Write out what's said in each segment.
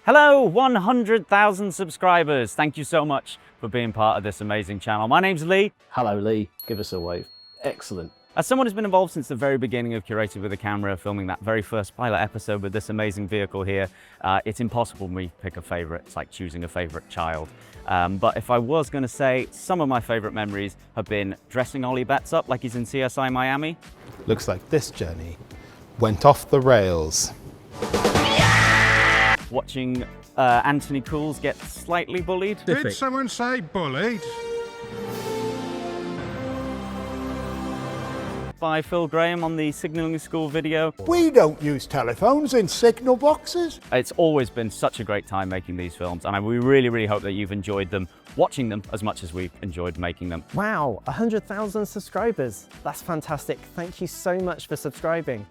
Hello, 100,000 subscribers. Thank you so much for being part of this amazing channel. My name's Lee. Hello Lee, give us a wave. Excellent. As someone who's been involved since the very beginning of Curated with a Camera, filming that very first pilot episode with this amazing vehicle here, it's impossible for me to pick a favourite. It's like choosing a favourite child. But if I was going to say, some of my favourite memories have been dressing Ollie Betts up like he's in CSI Miami. Looks like this journey went off the rails. Watching Anthony Cools get slightly bullied. Did someone say bullied? By Phil Graham on the Signalling School video. We don't use telephones in signal boxes. It's always been such a great time making these films, and we really hope that you've enjoyed them, watching them as much as we've enjoyed making them. Wow, 100,000 subscribers. That's fantastic. Thank you so much for subscribing.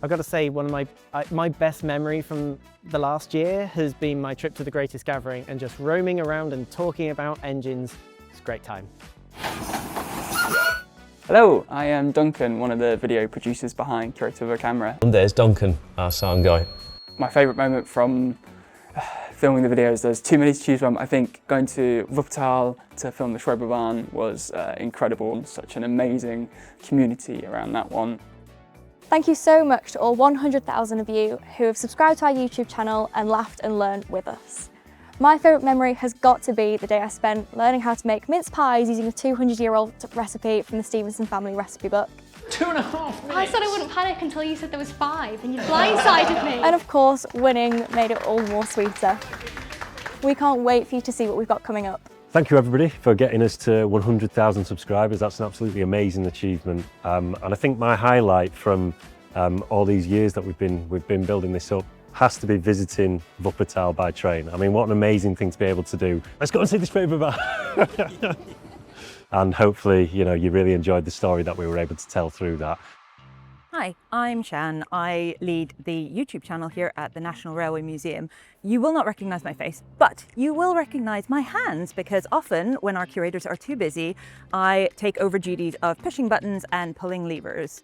I've got to say, one of my best memory from the last year has been my trip to the Greatest Gathering and just roaming around and talking about engines. It's a great time. Hello, I am Duncan, one of the video producers behind Curated with a Camera. And there's Duncan, our sound guy. My favourite moment from filming the videos, there's too many to choose from. I think going to Wuppertal to film the Schwebebahn was incredible. Such an amazing community around that one. Thank you so much to all 100,000 of you who have subscribed to our YouTube channel and laughed and learned with us. My favourite memory has got to be the day I spent learning how to make mince pies using a 200-year-old recipe from the Stevenson family recipe book. 2.5 minutes. I said I wouldn't panic until you said there was 5 and you blindsided me. And of course, winning made it all more sweeter. We can't wait for you to see what we've got coming up. Thank you everybody for getting us to 100,000 subscribers. That's an absolutely amazing achievement. And I think my highlight from all these years that we've been building this up has to be visiting Wuppertal by train. I mean, what an amazing thing to be able to do. Let's go and see this Schwebebahn. And hopefully, you know, you really enjoyed the story that we were able to tell through that. Hi, I'm Sian. I lead the YouTube channel here at the National Railway Museum. You will not recognise my face, but you will recognise my hands because often when our curators are too busy, I take over duties of pushing buttons and pulling levers.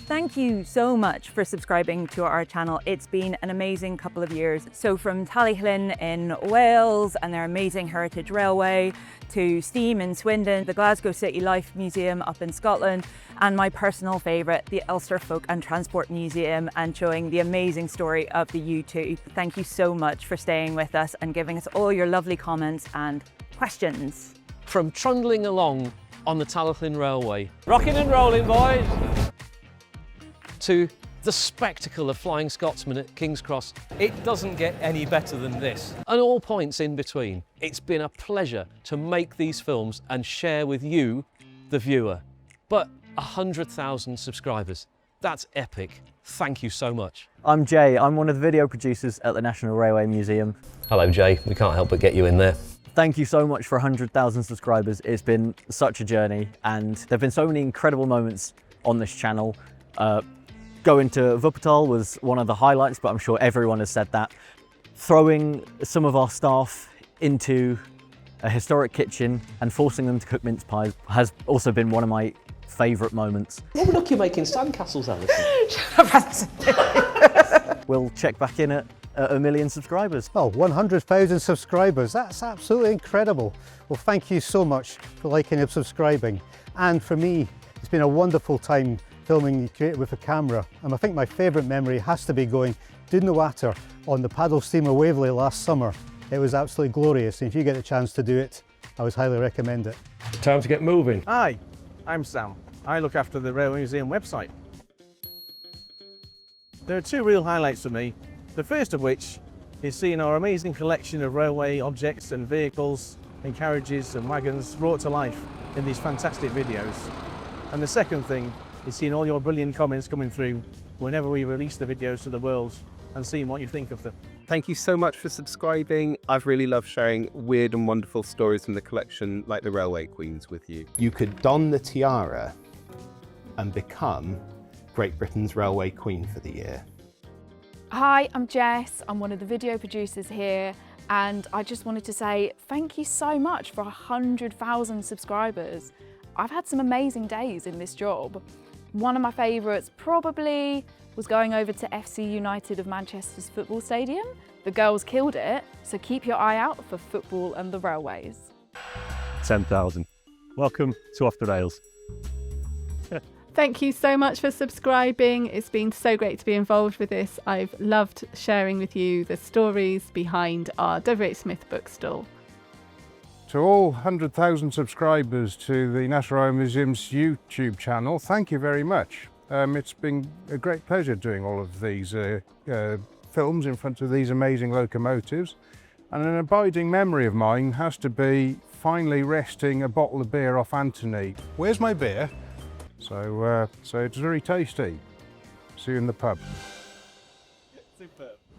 Thank you so much for subscribing to our channel. It's been an amazing couple of years. So from Tallyhlin in Wales and their amazing heritage railway, to Steam in Swindon, the Glasgow City Life Museum up in Scotland, and my personal favourite, the Ulster Folk and Transport Museum, and showing the amazing story of the U2. Thank you so much for staying with us and giving us all your lovely comments and questions. From trundling along on the Tallyhlin Railway, rocking and rolling boys, to the spectacle of Flying Scotsman at King's Cross. It doesn't get any better than this. And all points in between. It's been a pleasure to make these films and share with you, the viewer. But 100,000 subscribers, that's epic. Thank you so much. I'm Jay. I'm one of the video producers at the National Railway Museum. Hello Jay, we can't help but get you in there. Thank you so much for 100,000 subscribers. It's been such a journey and there have been so many incredible moments on this channel. Going to Wuppertal was one of the highlights, but I'm sure everyone has said that. Throwing some of our staff into a historic kitchen and forcing them to cook mince pies has also been one of my favourite moments. Oh look, you're making sandcastles, Alison. We'll check back in at 1 million subscribers. Oh, 100,000 subscribers, that's absolutely incredible. Well, thank you so much for liking and subscribing. And for me, it's been a wonderful time filming Curated with a Camera. And I think my favourite memory has to be going down the water on the paddle steamer Waverley last summer. It was absolutely glorious, and if you get a chance to do it, I would highly recommend it. Time to get moving. Hi, I'm Sam. I look after the Railway Museum website. There are 2 real highlights for me. The first of which is seeing our amazing collection of railway objects and vehicles and carriages and wagons brought to life in these fantastic videos. And the second thing is seeing all your brilliant comments coming through whenever we release the videos to the world and seeing what you think of them. Thank you so much for subscribing. I've really loved sharing weird and wonderful stories from the collection like the Railway Queens with you. You could don the tiara and become Great Britain's Railway Queen for the year. Hi, I'm Jess. I'm one of the video producers here, and I just wanted to say thank you so much for 100,000 subscribers. I've had some amazing days in this job. One of my favourites probably was going over to FC United of Manchester's football stadium. The girls killed it, so keep your eye out for football and the railways. 10,000. Welcome to Off the Rails. Thank you so much for subscribing. It's been so great to be involved with this. I've loved sharing with you the stories behind our W.H. Smith bookstall. To all 100,000 subscribers to the National Railway Museum's YouTube channel, thank you very much. It's been a great pleasure doing all of these films in front of these amazing locomotives. And an abiding memory of mine has to be finally wresting a bottle of beer off Anthony. Where's my beer? So it's very tasty. See you in the pub.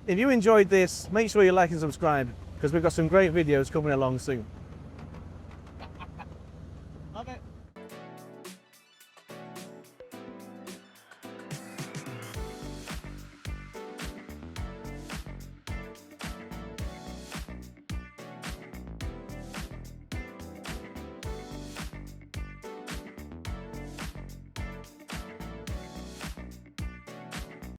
If you enjoyed this, make sure you like and subscribe because we've got some great videos coming along soon.